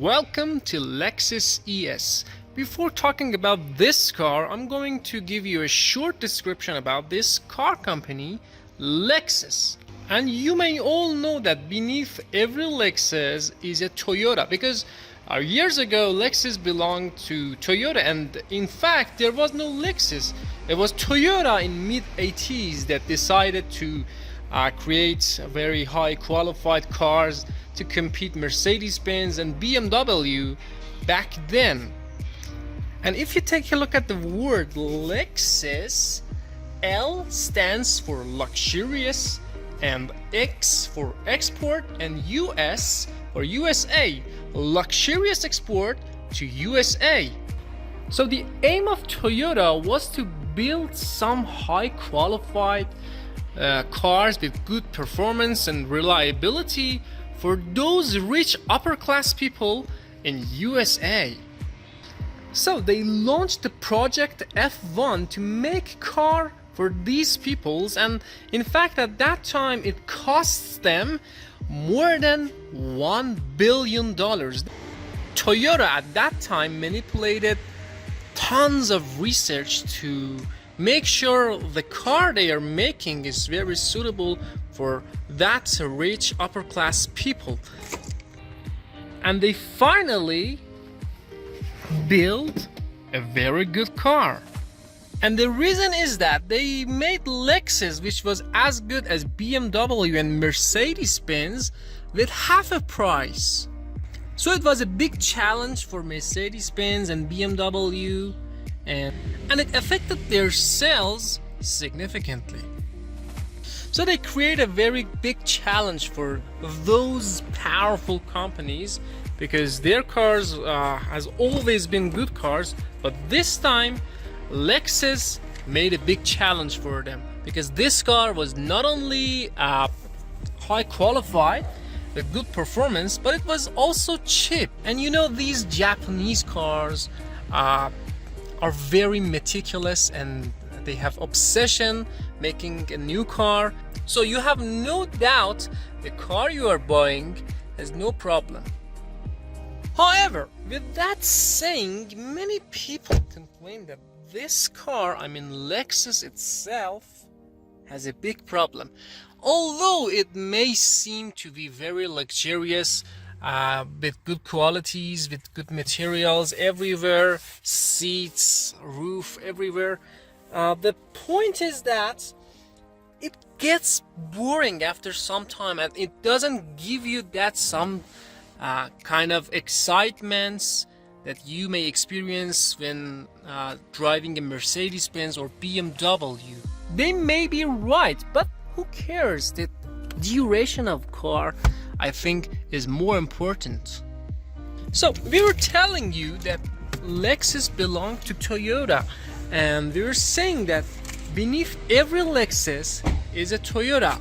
Welcome to Lexus ES. Before talking about this car, I'm going to give you a short description about this car company, Lexus. And you may all know that beneath every Lexus is a Toyota, because years ago Lexus belonged to Toyota, and in fact there was no Lexus. It was Toyota in mid-80s that decided to create very high qualified cars to compete Mercedes-Benz and BMW back then. And if you take a look at the word Lexus, L stands for luxurious, and X for export, and US for USA, luxurious export to USA. So the aim of Toyota was to build some high qualified cars with good performance and reliability for those rich upper class people in USA. So they launched the project F1 to make car for these peoples, and in fact at that time it costs them more than $1 billion. Toyota at that time manipulated tons of research to make sure the car they are making is very suitable for that rich upper class people. And they finally built a very good car. And the reason is that they made Lexus, which was as good as BMW and Mercedes-Benz, with half a price. So it was a big challenge for Mercedes-Benz and BMW, and it affected their sales significantly. So they create a very big challenge for those powerful companies, because their cars has always been good cars, but this time Lexus made a big challenge for them, because this car was not only high qualified with good performance, but it was also cheap. And you know, these Japanese cars are very meticulous, and they have obsession making a new car. So you have no doubt the car you are buying has no problem. However, with that saying, many people complain that this car, I mean Lexus itself, has a big problem. Although it may seem to be very luxurious, with good qualities, with good materials everywhere, seats, roof, everywhere. The point is that it gets boring after some time, and it doesn't give you that some kind of excitements that you may experience when driving a Mercedes-Benz or BMW. They may be right, but who cares? The duration of car, I think, is more important. So we were telling you that Lexus belonged to Toyota, and we were saying that beneath every Lexus is a Toyota.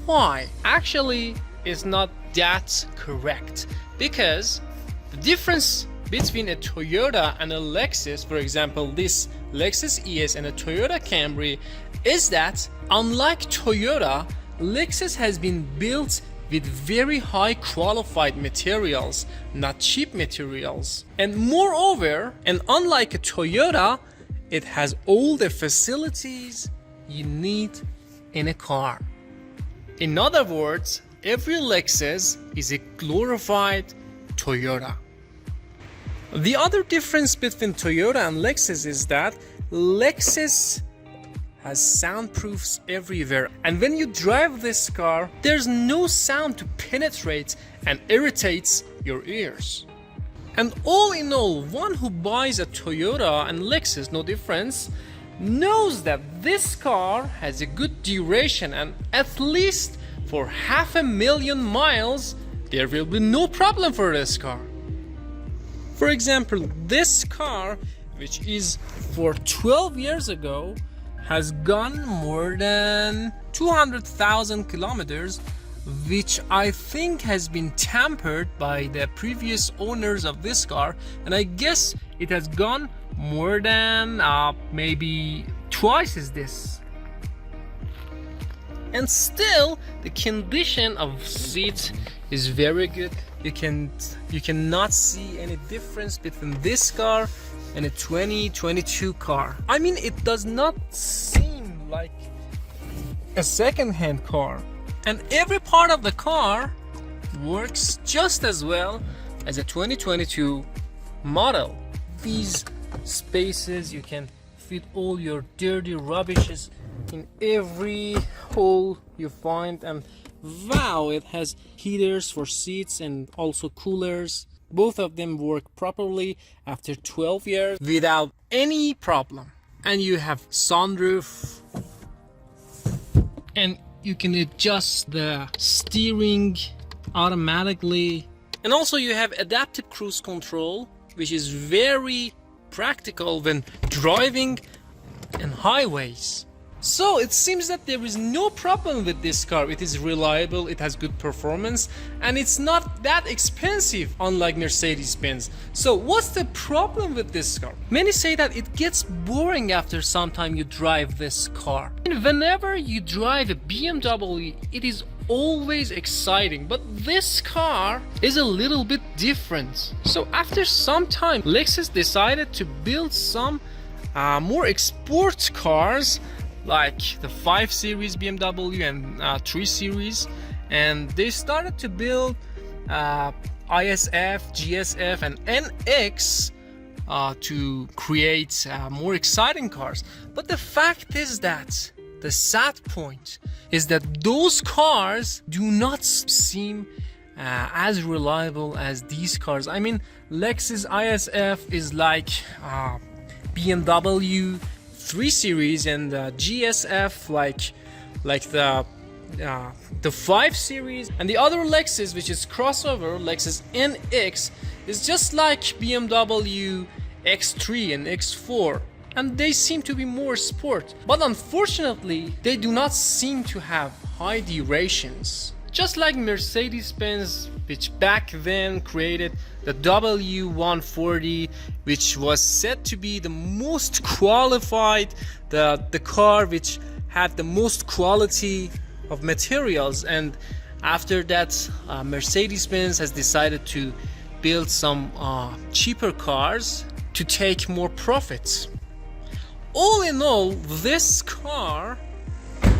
Why? Actually, it's not that correct, because the difference between a Toyota and a Lexus, for example this Lexus ES and a Toyota Camry, is that unlike Toyota, Lexus has been built with very high qualified materials, not cheap materials. And moreover, and unlike a Toyota, it has all the facilities you need in a car. In other words, every Lexus is a glorified Toyota. The other difference between Toyota and Lexus is that Lexus has soundproofs everywhere, and when you drive this car, there's no sound to penetrate and irritates your ears. And all in all, one who buys a Toyota and Lexus, no difference, knows that this car has a good duration, and at least for 500,000 miles there will be no problem for this car. For example, this car, which is for 12 years ago, has gone more than 200,000 kilometers, which I think has been tampered by the previous owners of this car, and I guess it has gone more than maybe twice as this. And still the condition of seats is very good, you cannot see any difference between this car and a 2022 car. I mean, it does not seem like a second-hand car, and every part of the car works just as well as a 2022 model. These spaces, you can fit all your dirty rubbishes in every hole you find, and wow, it has heaters for seats and also coolers. Both of them work properly after 12 years without any problem. And you have sunroof, and you can adjust the steering automatically. And also you have adaptive cruise control, which is very practical when driving in highways. So it seems that there is no problem with this car. It is reliable, it has good performance, and it's not that expensive, unlike Mercedes-Benz. So what's the problem with this car? Many say that it gets boring after some time you drive this car. And whenever you drive a BMW, it is always exciting, but this car is a little bit different. So after some time, Lexus decided to build some more export cars, like the 5 Series BMW and 3 Series, and they started to build ISF, GSF and NX to create more exciting cars. But the fact is that the sad point is that those cars do not seem as reliable as these cars. I mean, Lexus ISF is like BMW 3 Series, and GSF like the 5 Series, and the other Lexus, which is crossover Lexus NX, is just like BMW X3 and X4, and they seem to be more sport, but unfortunately they do not seem to have high durations. Just like Mercedes-Benz, which back then created the W140, which was said to be the most qualified, the car which had the most quality of materials. And after that, Mercedes-Benz has decided to build some cheaper cars to take more profits. All in all, this car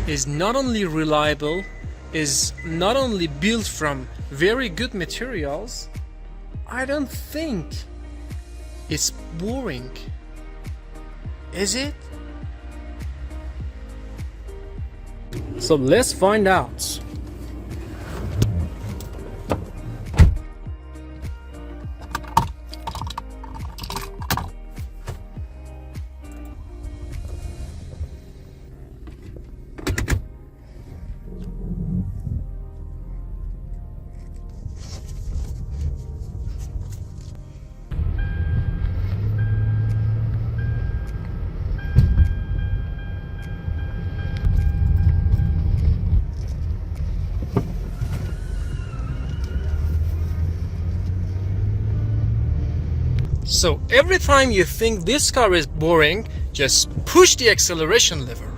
is not only reliable, is not only built from very good materials, I don't think it's boring. Is it? So let's find out. So every time you think this car is boring, just push the acceleration lever.